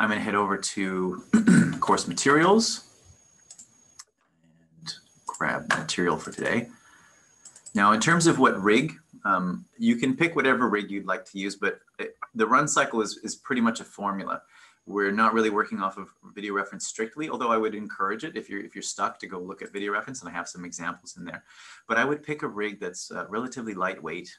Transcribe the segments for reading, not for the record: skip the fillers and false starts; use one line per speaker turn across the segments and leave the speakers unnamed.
I'm going to head over to course materials and grab material for today. Now, in terms of what rig, you can pick whatever rig you'd like to use, but the run cycle is pretty much a formula. We're not really working off of video reference strictly, although I would encourage it if you're stuck to go look at video reference, and I have some examples in there. But I would pick a rig that's relatively lightweight,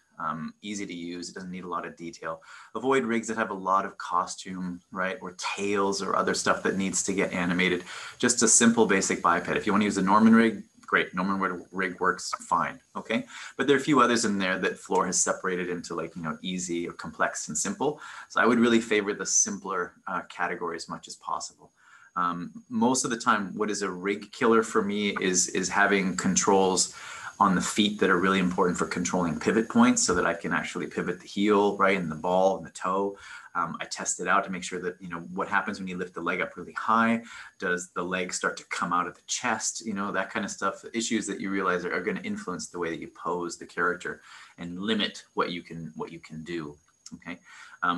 easy to use. It doesn't need a lot of detail. Avoid rigs that have a lot of costume, right, or tails or other stuff that needs to get animated. Just a simple basic biped. If you want to use a Norman rig, great, Norman rig works fine, okay? But there are a few others in there that Floor has separated into, like, you know, easy or complex and simple. So I would really favor the simpler category as much as possible. Most of the time, what is a rig killer for me is having controls on the feet that are really important for controlling pivot points so that I can actually pivot the heel, right, and the ball and the toe. I test it out to make sure that, you know, what happens when you lift the leg up really high? Does the leg start to come out of the chest? You know, that kind of stuff, issues that you realize are going to influence the way that you pose the character and limit what you can do, okay?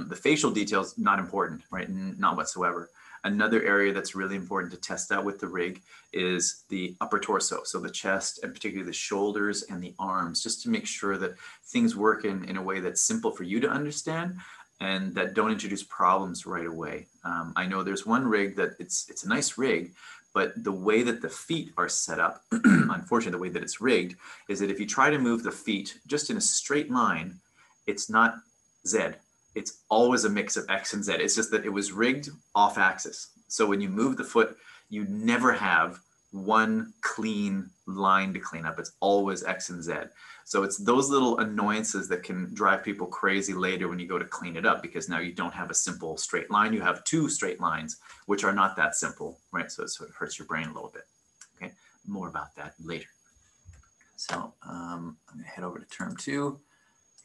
The facial details, not important, right? Not whatsoever. Another area that's really important to test out with the rig is the upper torso. So the chest and particularly the shoulders and the arms, just to make sure that things work in a way that's simple for you to understand and that don't introduce problems right away. I know there's one rig that it's a nice rig, but the way that the feet are set up, unfortunately, the way that it's rigged is that if you try to move the feet just in a straight line, it's not Z. It's always a mix of X and Z. It's just that it was rigged off axis. So when you move the foot, you never have one clean line to clean up. It's always X and Z. So it's those little annoyances that can drive people crazy later when you go to clean it up, because now you don't have a simple straight line. You have two straight lines, which are not that simple, right? So it sort of hurts your brain a little bit. Okay, more about that later. So I'm going to head over to term 2,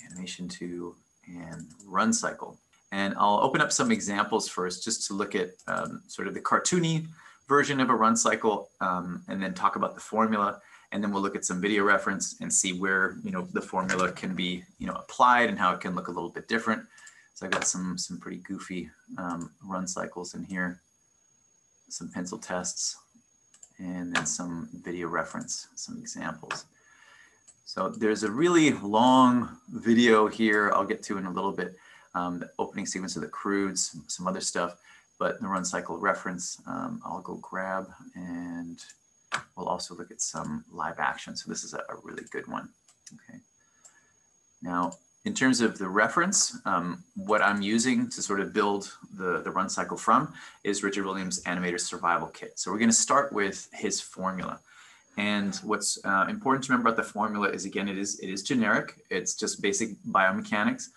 animation 2, and run cycle. And I'll open up some examples first just to look at sort of the cartoony version of a run cycle, and then talk about the formula. And then we'll look at some video reference and see where, you know, the formula can be, you know, applied and how it can look a little bit different. So I've got some pretty goofy run cycles in here, some pencil tests, and then some video reference, some examples. So there's a really long video here I'll get to in a little bit, the opening sequence of the Croods, some other stuff, but the run cycle reference, I'll go grab, and we'll also look at some live action. So this is a really good one, okay? Now, in terms of the reference, what I'm using to sort of build the run cycle from is Richard Williams' Animator Survival Kit. So we're gonna start with his formula. And what's important to remember about the formula is, again, it is generic. It's just basic biomechanics.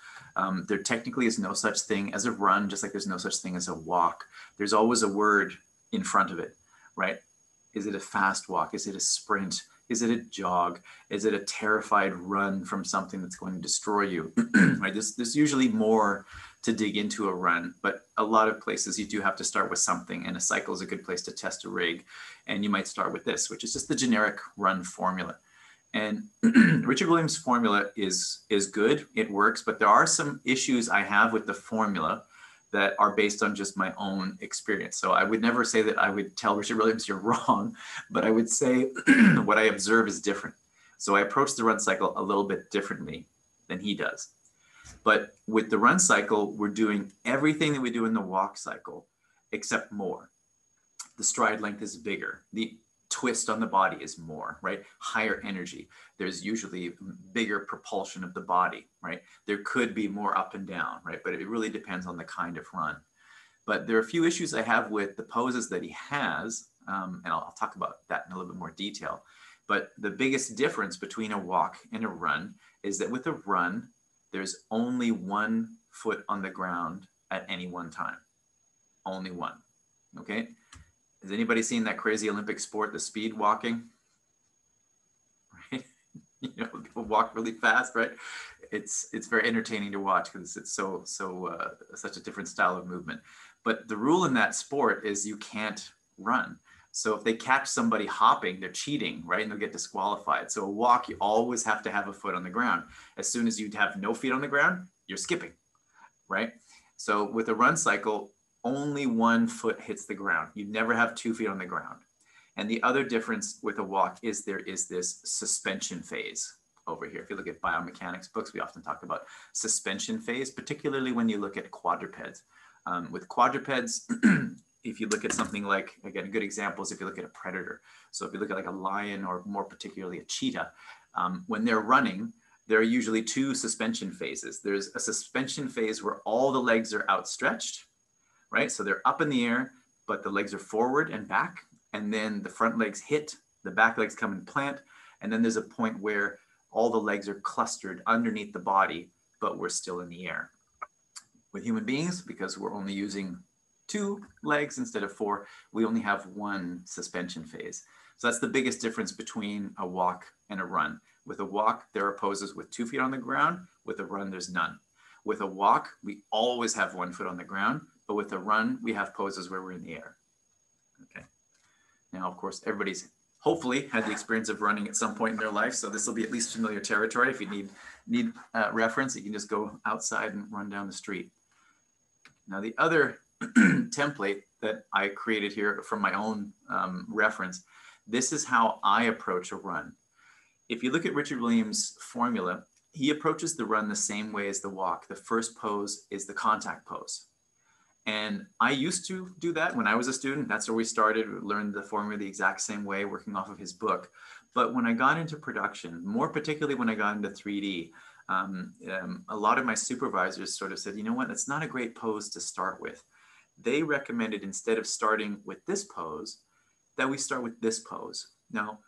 There technically is no such thing as a run, just like there's no such thing as a walk. There's always a word in front of it, right? Is it a fast walk? Is it a sprint? Is it a jog? Is it a terrified run from something that's going to destroy you? Right? There's usually more to dig into a run, but a lot of places you do have to start with something, and a cycle is a good place to test a rig. And you might start with this, which is just the generic run formula. And Richard Williams' formula is good, it works, but there are some issues I have with the formula that are based on just my own experience. So I would never say that I would tell Richard Williams you're wrong, but I would say what I observe is different. So I approach the run cycle a little bit differently than he does. But with the run cycle, we're doing everything that we do in the walk cycle, except more. The stride length is bigger. The twist on the body is more, right? Higher energy. There's usually bigger propulsion of the body, right? There could be more up and down, right? But it really depends on the kind of run. But there are a few issues I have with the poses that he has, and I'll talk about that in a little bit more detail. But the biggest difference between a walk and a run is that with a run, there's only one foot on the ground at any one time. Only one, okay? Has anybody seen that crazy Olympic sport, the speed walking? Right? You know, people walk really fast, right? It's very entertaining to watch because it's such a different style of movement. But the rule in that sport is you can't run. So if they catch somebody hopping, they're cheating, right? And they'll get disqualified. So a walk, you always have to have a foot on the ground. As soon as you have no feet on the ground, you're skipping, right? So with a run cycle, only one foot hits the ground. You never have 2 feet on the ground. And the other difference with a walk is there is this suspension phase over here. If you look at biomechanics books, we often talk about suspension phase, particularly when you look at quadrupeds. With quadrupeds, if you look at something like, again, a good example is if you look at a predator. So if you look at like a lion or more particularly a cheetah, when they're running, there are usually 2 suspension phases. There's a suspension phase where all the legs are outstretched, right? So they're up in the air, but the legs are forward and back. And then the front legs hit, the back legs come and plant. And then there's a point where all the legs are clustered underneath the body, but we're still in the air. With human beings, because we're only using 2 legs instead of 4, we only have 1 suspension phase. So that's the biggest difference between a walk and a run. With a walk, there are poses with 2 feet on the ground. With a run, there's none. With a walk, we always have 1 foot on the ground, but with a run, we have poses where we're in the air. Okay. Now, of course, everybody's hopefully had the experience of running at some point in their life, so this will be at least familiar territory. If you need reference, you can just go outside and run down the street. Now, the other template that I created here from my own reference, this is how I approach a run. If you look at Richard Williams' formula, he approaches the run the same way as the walk. The first pose is the contact pose. And I used to do that when I was a student. That's where we started. We learned the formula the exact same way, working off of his book. But when I got into production, more particularly when I got into 3D, a lot of my supervisors sort of said, you know what, that's not a great pose to start with. They recommended, instead of starting with this pose, that we start with this pose. Now,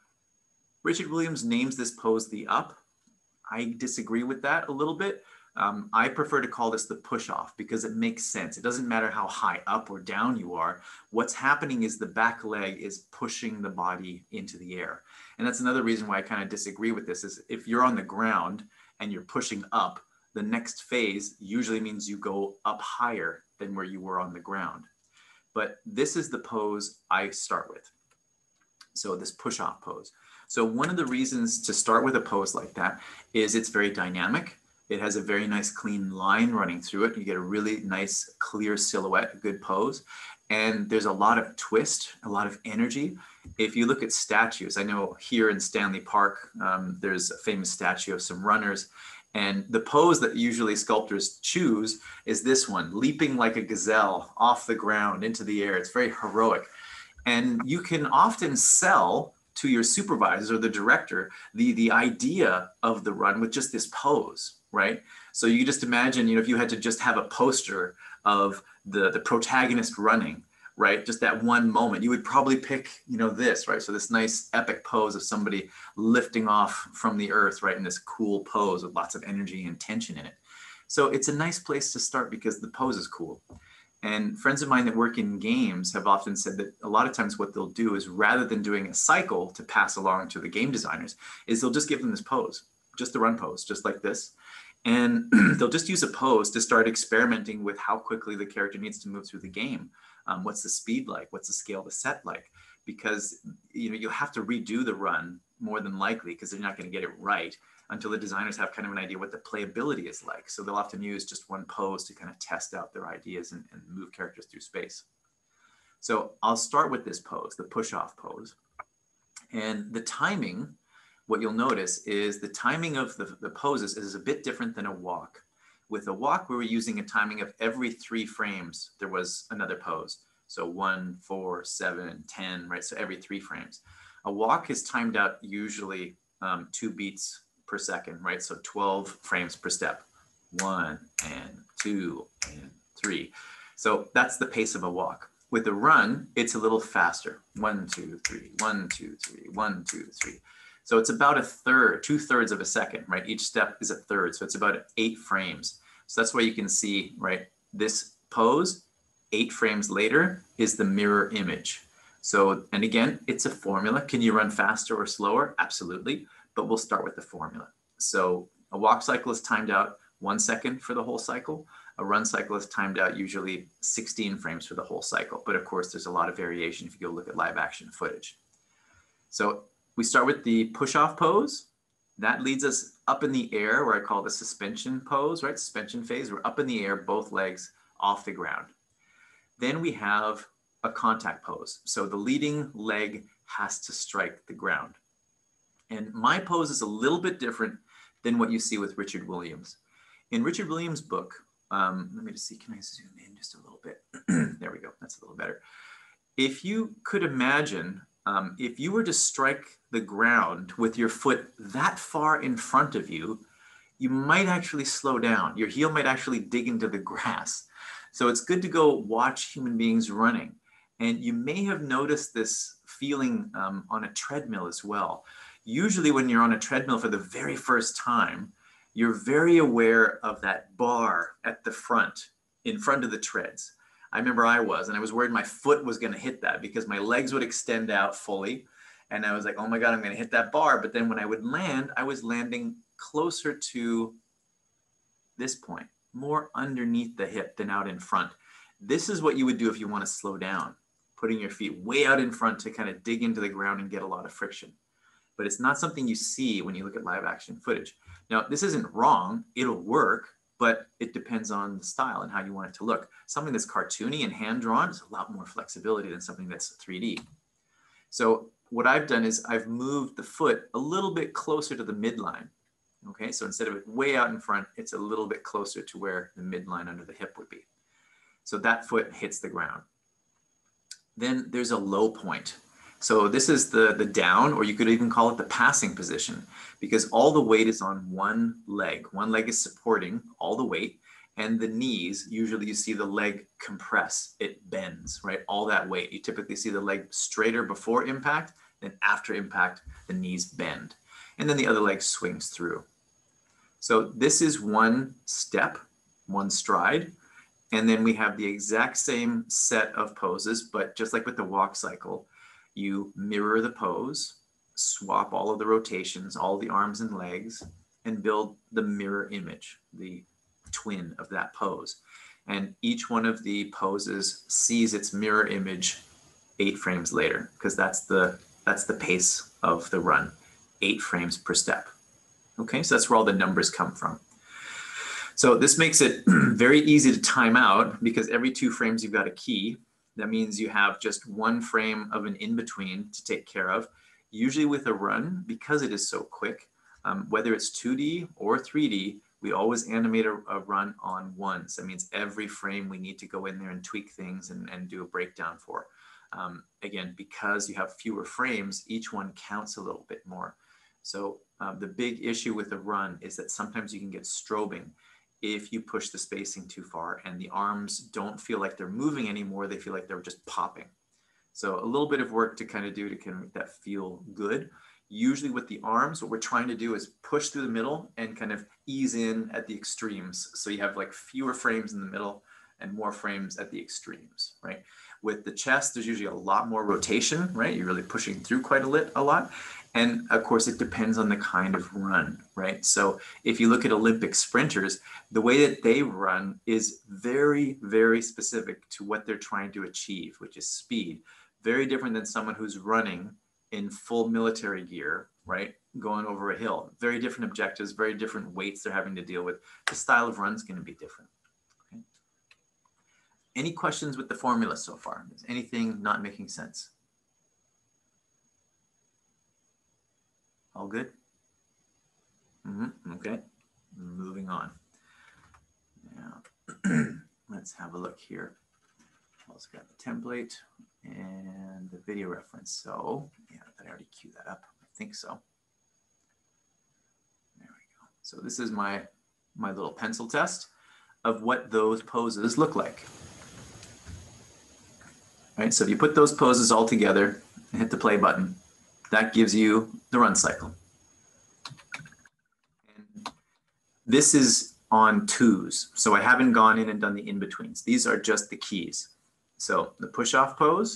Richard Williams names this pose the up. I disagree with that a little bit. I prefer to call this the push-off because it makes sense. It doesn't matter how high up or down you are. What's happening is the back leg is pushing the body into the air. And that's another reason why I kind of disagree with this is if you're on the ground and you're pushing up, the next phase usually means you go up higher than where you were on the ground. But this is the pose I start with. So this push-off pose. So one of the reasons to start with a pose like that is it's very dynamic. It has a very nice clean line running through it. You get a really nice clear silhouette, a good pose. And there's a lot of twist, a lot of energy. If you look at statues, I know here in Stanley Park, there's a famous statue of some runners. And the pose that usually sculptors choose is this one, leaping like a gazelle off the ground into the air. It's very heroic. And you can often sell to your supervisor or the director the idea of the run with just this pose, right? So you just imagine, if you had to just have a poster of the protagonist running, right? Just that one moment, you would probably pick, this, right? So this nice epic pose of somebody lifting off from the earth, right? In this cool pose with lots of energy and tension in it. So it's a nice place to start because the pose is cool. And friends of mine that work in games have often said that a lot of times what they'll do is rather than doing a cycle to pass along to the game designers, is they'll just give them this pose, just the run pose, just like this. And they'll just use a pose to start experimenting with how quickly the character needs to move through the game. What's the speed like? What's the scale of the set like? Because you'll have to redo the run more than likely because they're not going to get it right until the designers have kind of an idea what the playability is like. So they'll often use just one pose to kind of test out their ideas and move characters through space. So I'll start with this pose, the push-off pose. And the timing, what you'll notice is the timing of the poses is a bit different than a walk. With a walk, we were using a timing of every 3 frames, there was another pose. So 1, 4, 7, 10, right? So every 3 frames. A walk is timed out usually 2 beats per second, right? So 12 frames per step. 1 and 2 and 3. So that's the pace of a walk. With a run, it's a little faster. 1, 2, 3, 1, 2, 3, 1, 2, 3. So it's about a third, 2/3 of a second, right? Each step is a third. So it's about 8 frames. So that's why you can see, right? This pose, 8 frames later is the mirror image. So, and again, it's a formula. Can you run faster or slower? Absolutely. But we'll start with the formula. So a walk cycle is timed out 1 second for the whole cycle. A run cycle is timed out usually 16 frames for the whole cycle. But of course, there's a lot of variation if you go look at live action footage. So we start with the push-off pose. That leads us up in the air, where I call the suspension pose, right? Suspension phase. We're up in the air, both legs off the ground. Then we have a contact pose. So the leading leg has to strike the ground. And my pose is a little bit different than what you see with Richard Williams. In Richard Williams' book, let me just see, can I zoom in just a little bit? There we go, that's a little better. If you could imagine, if you were to strike the ground with your foot that far in front of you, you might actually slow down. Your heel might actually dig into the grass. So it's good to go watch human beings running. And you may have noticed this feeling on a treadmill as well. Usually when you're on a treadmill for the very first time, you're very aware of that bar at the front, in front of the treads. I remember I was, and I was worried my foot was going to hit that because my legs would extend out fully. And I was like, oh my God, I'm going to hit that bar. But then when I would land, I was landing closer to this point, more underneath the hip than out in front. This is what you would do if you want to slow down, putting your feet way out in front to kind of dig into the ground and get a lot of friction. But it's not something you see when you look at live action footage. Now, this isn't wrong, it'll work, but it depends on the style and how you want it to look. Something that's cartoony and hand-drawn is a lot more flexibility than something that's 3D. So what I've done is I've moved the foot a little bit closer to the midline. Okay, so instead of it way out in front, it's a little bit closer to where the midline under the hip would be. So that foot hits the ground. Then there's a low point. So this is the down, or you could even call it the passing position, because all the weight is on one leg. One leg is supporting all the weight, and the knees, usually you see the leg compress, it bends, right? All that weight. You typically see the leg straighter before impact, then after impact, the knees bend. And then the other leg swings through. So this is one step, one stride. And then we have the exact same set of poses, but just like with the walk cycle, you mirror the pose, swap all of the rotations, all the arms and legs, and build the mirror image, the twin of that pose. And each one of the poses sees its mirror image 8 frames later, because that's the pace of the run, 8 frames per step. Okay, so that's where all the numbers come from. So this makes it very easy to time out, because every 2 frames you've got a key. That means you have just 1 frame of an in-between to take care of. Usually with a run, because it is so quick, whether it's 2D or 3D, we always animate a run on ones. That means every frame we need to go in there and tweak things and do a breakdown for. Again, because you have fewer frames, each one counts a little bit more. So the big issue with a run is that sometimes you can get strobing if you push the spacing too far and the arms don't feel like they're moving anymore, they feel like they're just popping. So a little bit of work to kind of do to kind of make that feel good. Usually with the arms, what we're trying to do is push through the middle and kind of ease in at the extremes. So you have like fewer frames in the middle and more frames at the extremes, right? With the chest, there's usually a lot more rotation, right? You're really pushing through quite a lot. And of course, it depends on the kind of run, right? So if you look at Olympic sprinters, the way that they run is very, very specific to what they're trying to achieve, which is speed. Very different than someone who's running in full military gear, right? Going over a hill. Very different objectives, very different weights they're having to deal with. The style of run is going to be different. Okay. Any questions with the formula so far? Is anything not making sense? All good? Okay, moving on. Now, let's have a look here. Also got the template and the video reference. So, yeah, did I already queue that up? I think so. There we go. So this is my little pencil test of what those poses look like. All right, so if you put those poses all together and hit the play button, that gives you the run cycle. And this is on 2s. So I haven't gone in and done the in-betweens. These are just the keys. So the push-off pose,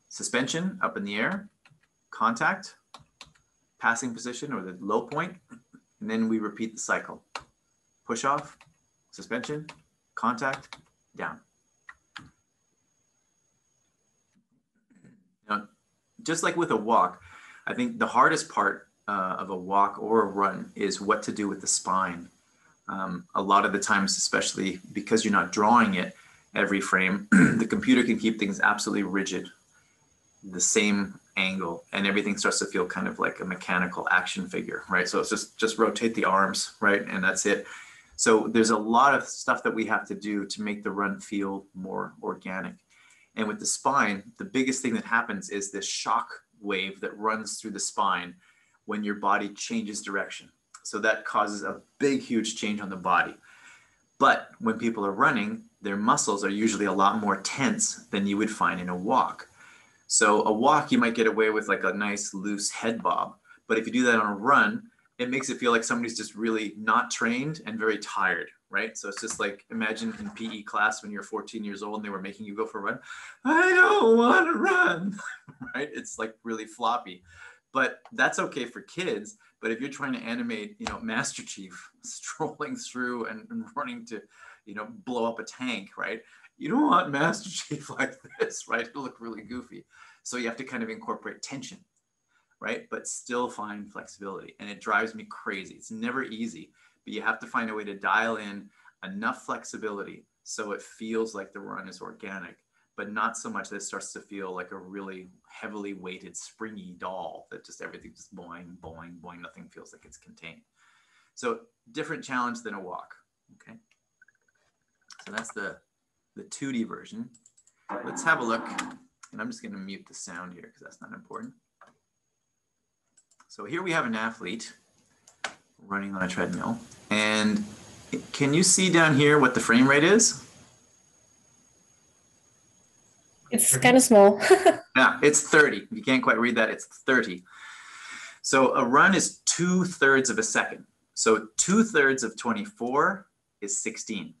suspension up in the air, contact, passing position or the low point, and then we repeat the cycle. Push-off, suspension, contact, down. Now, just like with a walk, I think the hardest part of a walk or a run is what to do with the spine. A lot of the times, especially because you're not drawing it, every frame. The computer can keep things absolutely rigid, the same angle, and everything starts to feel kind of like a mechanical action figure, right? So it's just rotate the arms, right? And that's it. So there's a lot of stuff that we have to do to make the run feel more organic. And with the spine, the biggest thing that happens is this shock wave that runs through the spine when your body changes direction. So that causes a big, huge change on the body. But when people are running, their muscles are usually a lot more tense than you would find in a walk. So a walk, you might get away with like a nice loose head bob. But if you do that on a run, it makes it feel like somebody's just really not trained and very tired, right? So it's just like, imagine in PE class when you're 14 years old and they were making you go for a run. I don't want to run, right? It's like really floppy. But that's okay for kids. But if you're trying to animate, Master Chief strolling through and running to, blow up a tank, right? You don't want Master Chief like this, right? It'll look really goofy. So you have to kind of incorporate tension, right? But still find flexibility. And it drives me crazy. It's never easy, but you have to find a way to dial in enough flexibility so it feels like the run is organic, but not so much that it starts to feel like a really heavily weighted, springy doll that just everything just boing, boing, boing, nothing feels like it's contained. So different challenge than a walk, okay? So that's the 2D version. Let's have a look, and I'm just gonna mute the sound here because that's not important. So here we have an athlete running on a treadmill, and can you see down here what the frame rate is?
It's kind of small.
Yeah, it's 30. You can't quite read that, it's 30. So a run is 2/3 of a second. So 2/3 of 24 is 16.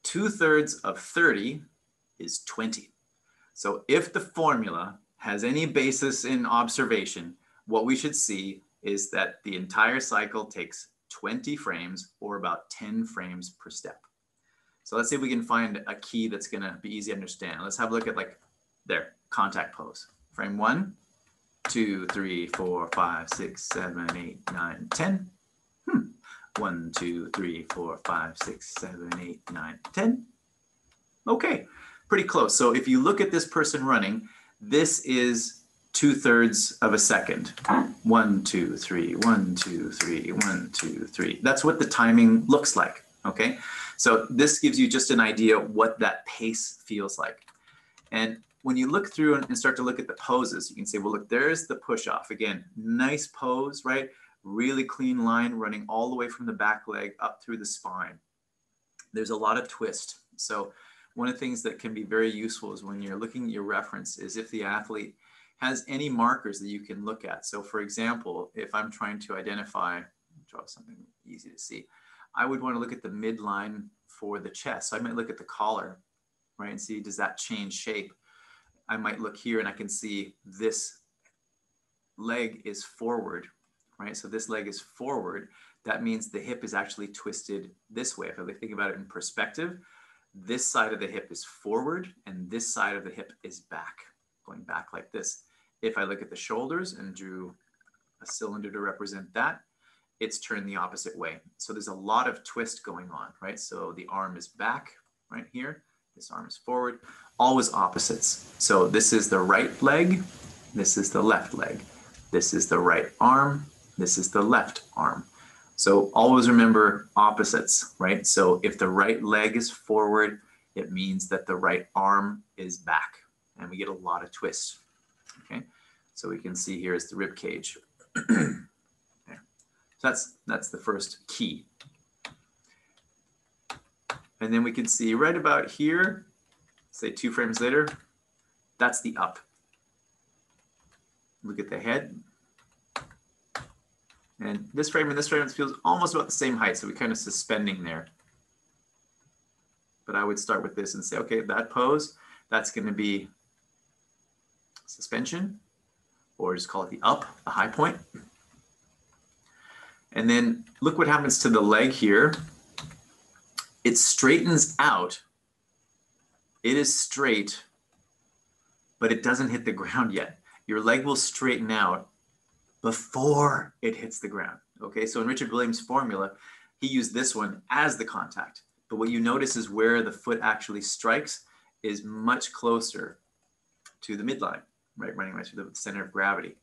2/3 of 30 is 20. So if the formula has any basis in observation, what we should see is that the entire cycle takes 20 frames or about 10 frames per step. So let's see if we can find a key that's gonna be easy to understand. Let's have a look at like there, contact pose. Frame 1, 2, 3, 4, 5, 6, 7, 8, 9, 10. 1, 2, 3, 4, 5, 6, 7, 8, 9, 10. Okay, pretty close. So if you look at this person running, this is 2/3 of a second. 1, 2, 3, 1, 2, 3, 1, 2, 3. That's what the timing looks like, okay? So this gives you just an idea what that pace feels like. And when you look through and start to look at the poses, you can say, well, look, there's the push off. Again, nice pose, right? Really clean line running all the way from the back leg up through the spine. There's a lot of twist. So one of the things that can be very useful is when you're looking at your reference is if the athlete has any markers that you can look at. So for example, if I'm trying to identify, draw something easy to see, I would want to look at the midline for the chest. So I might look at the collar, right, and see, does that change shape? I might look here and I can see this leg is forward, right? So this leg is forward. That means the hip is actually twisted this way. If I think about it in perspective, this side of the hip is forward and this side of the hip is back, going back like this. If I look at the shoulders and drew a cylinder to represent that, it's turned the opposite way. So there's a lot of twist going on, right? So the arm is back right here. This arm is forward, always opposites. So this is the right leg. This is the left leg. This is the right arm. This is the left arm. So always remember opposites, right? So if the right leg is forward, it means that the right arm is back, and we get a lot of twists, okay? So we can see here is the rib cage. So that's the first key. And then we can see right about here, say 2 frames later, that's the up. Look at the head. And this frame and this frame, it feels almost about the same height. So we're kind of suspending there. But I would start with this and say, okay, that pose, that's going to be suspension, or just call it the up, the high point. And then look what happens to the leg here. It straightens out. It is straight, but it doesn't hit the ground yet. Your leg will straighten out before it hits the ground. Okay, so in Richard Williams' formula, he used this one as the contact, But what you notice is where the foot actually strikes is much closer to the midline, right? Running right through the center of gravity,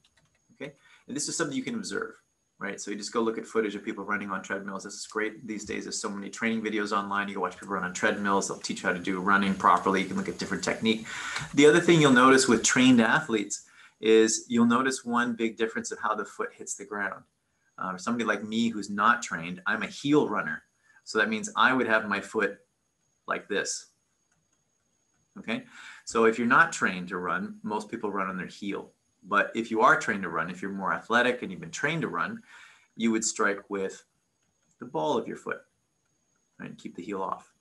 okay? And this is something you can observe, right? So you just go look at footage of people running on treadmills. This is great these days. There's so many training videos online. You can watch people run on treadmills. They'll teach you how to do running properly. You can look at different technique. The other thing you'll notice with trained athletes is you'll notice one big difference of how the foot hits the ground. Somebody like me who's not trained, I'm a heel runner. So that means I would have my foot like this, okay? So if you're not trained to run, most people run on their heel. But if you are trained to run, if you're more athletic and you've been trained to run, you would strike with the ball of your foot, right? And keep the heel off.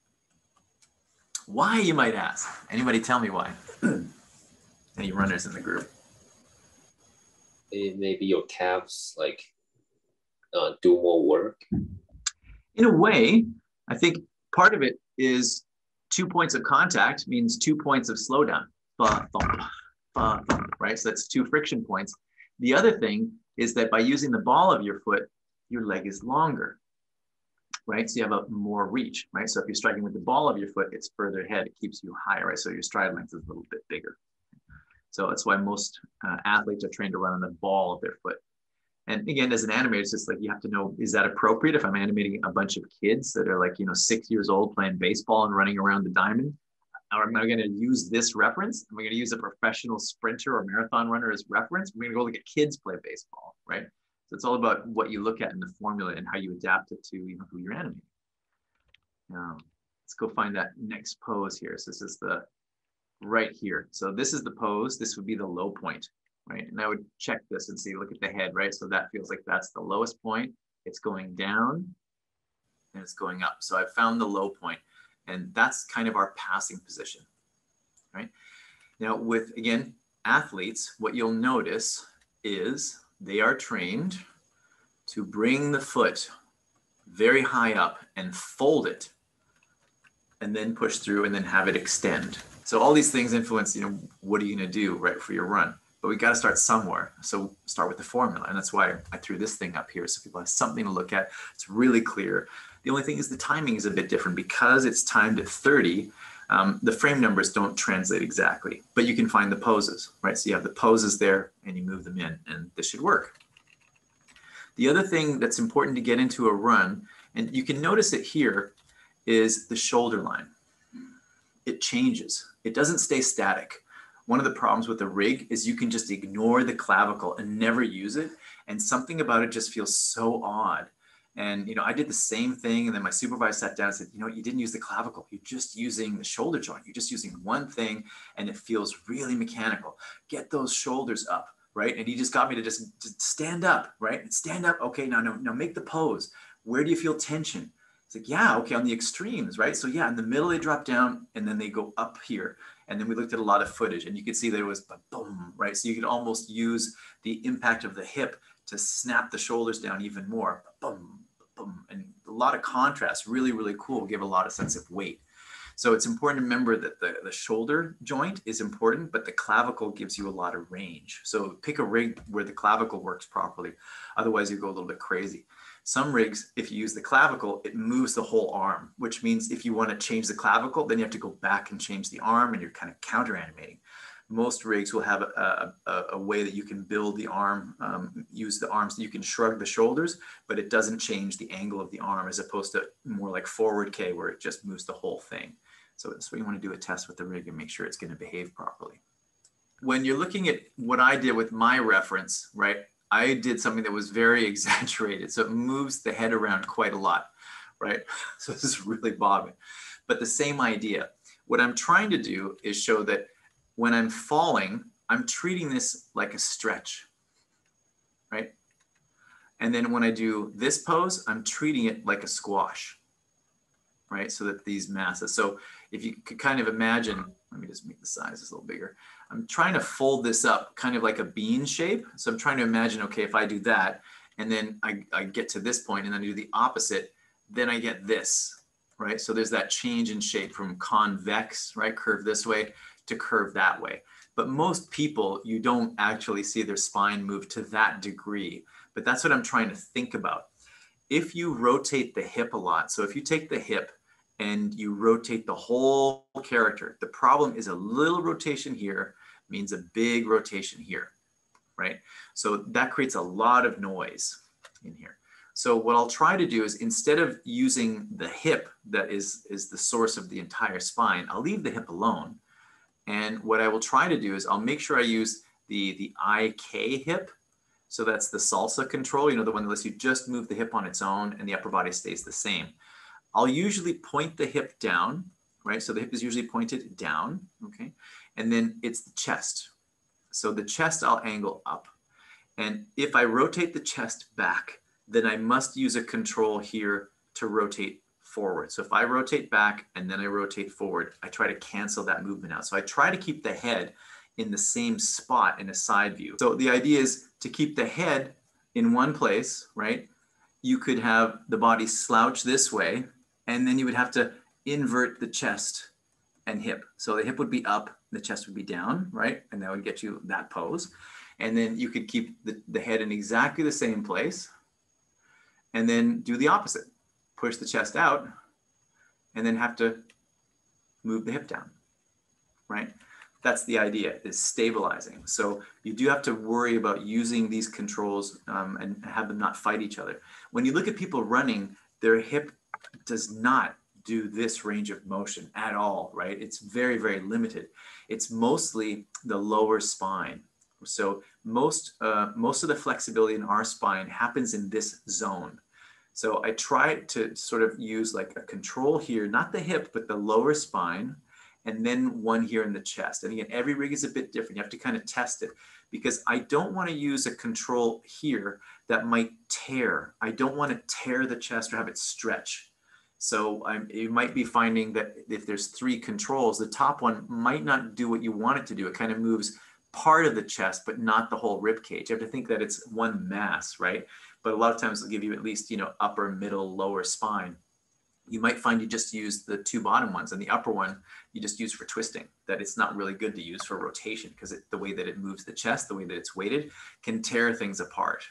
Why, you might ask? Anybody tell me why? Any runners in the group?
Maybe your calves like do more work.
In a way, I think part of it is 2 points of contact means 2 points of slowdown. Right? So that's 2 friction points. The other thing is that by using the ball of your foot, your leg is longer, right? So you have a more reach, right? So if you're striking with the ball of your foot, it's further ahead. It keeps you higher, right? So your stride length is a little bit bigger. So that's why most athletes are trained to run on the ball of their foot. And again, as an animator, it's just like you have to know, is that appropriate if I'm animating a bunch of kids that are like, 6 years old playing baseball and running around the diamond? Or am I going to use this reference? Am I going to use a professional sprinter or marathon runner as reference? I'm going to go look at kids play baseball, right? So it's all about what you look at in the formula and how you adapt it to who you're animating. Let's go find that next pose here. So this is the right here. So this is the pose. This would be the low point, right? And I would check this and see, look at the head, right? So that feels like that's the lowest point. It's going down and it's going up. So I've found the low point. And that's kind of our passing position, right? Now with, again, athletes, what you'll notice is they are trained to bring the foot very high up and fold it and then push through and then have it extend. So all these things influence, what are you gonna do, right, for your run? But we gotta start somewhere. So start with the formula. And that's why I threw this thing up here so people have something to look at. It's really clear. The only thing is the timing is a bit different because it's timed at 30. The frame numbers don't translate exactly, but you can find the poses, right? So you have the poses there and you move them in and this should work. The other thing that's important to get into a run, and you can notice it here, is the shoulder line. It changes. It doesn't stay static. One of the problems with the rig is you can just ignore the clavicle and never use it. And something about it just feels so odd. And, I did the same thing. And then my supervisor sat down and said, you didn't use the clavicle. You're just using the shoulder joint. You're just using one thing and it feels really mechanical. Get those shoulders up, right? And he just got me to just stand up, right? Stand up. Okay, now make the pose. Where do you feel tension? It's like, yeah, okay, on the extremes, right? So yeah, in the middle, they drop down and then they go up here. And then we looked at a lot of footage and you could see there was boom, right? So you could almost use the impact of the hip to snap the shoulders down even more. Boom, boom, and a lot of contrast, really, really cool, give a lot of sense of weight. So it's important to remember that the shoulder joint is important, but the clavicle gives you a lot of range. So pick a rig where the clavicle works properly. Otherwise you go a little bit crazy. Some rigs, if you use the clavicle, it moves the whole arm, which means if you want to change the clavicle, then you have to go back and change the arm and you're kind of counter animating. Most rigs will have a way that you can build the arm, use the arms, you can shrug the shoulders, but it doesn't change the angle of the arm as opposed to more like forward K where it just moves the whole thing. So that's what you want to do a test with the rig and make sure it's going to behave properly. When you're looking at what I did with my reference, right, I did something that was very exaggerated. So it moves the head around quite a lot, right? So this is really bobbing, but the same idea. What I'm trying to do is show that when I'm falling, I'm treating this like a stretch, right? And then when I do this pose, I'm treating it like a squash, right? So that these masses, so if you could kind of imagine, let me just make the size a little bigger. I'm trying to fold this up kind of like a bean shape. So I'm trying to imagine, okay, if I do that, and then I get to this point and then I do the opposite, then I get this, right? So there's that change in shape from convex, right? Curve this way to curve that way. But most people, you don't actually see their spine move to that degree. But that's what I'm trying to think about. If you rotate the hip a lot, so if you take the hip and you rotate the whole character. The problem is a little rotation here means a big rotation here, right? So that creates a lot of noise in here. So what I'll try to do is, instead of using the hip that is the source of the entire spine, I'll leave the hip alone. And what I will try to do is I'll make sure I use the IK hip. So that's the salsa control, you know, the one that lets you just move the hip on its own and the upper body stays the same. I'll usually point the hip down, right? So the hip is usually pointed down, okay? And then it's the chest. So the chest I'll angle up. And if I rotate the chest back, then I must use a control here to rotate forward. So if I rotate back and then I rotate forward, I try to cancel that movement out. So I try to keep the head in the same spot in a side view. So the idea is to keep the head in one place, right? You could have the body slouch this way, and then you would have to invert the chest and hip. So the hip would be up, the chest would be down, right? And that would get you that pose. And then you could keep the head in exactly the same place, and then do the opposite. Push the chest out, and then have to move the hip down, right? That's the idea, is stabilizing. So you do have to worry about using these controls and have them not fight each other. When you look at people running, their hip does not do this range of motion at all, right? It's very, very limited. It's mostly the lower spine. So most of the flexibility in our spine happens in this zone. So I try to sort of use like a control here, not the hip, but the lower spine, and then one here in the chest. And again, every rig is a bit different. You have to kind of test it, because I don't want to use a control here that might tear. I don't want to tear the chest or have it stretch. So you might be finding that if there's 3 controls, the top one might not do what you want it to do. It kind of moves part of the chest, but not the whole rib cage. You have to think that it's one mass, right? But a lot of times they'll give you at least, you know, upper, middle, lower spine. You might find you just use the 2 bottom ones, and the upper one you just use for twisting, that it's not really good to use for rotation, because the way that it moves the chest, the way that it's weighted, can tear things apart.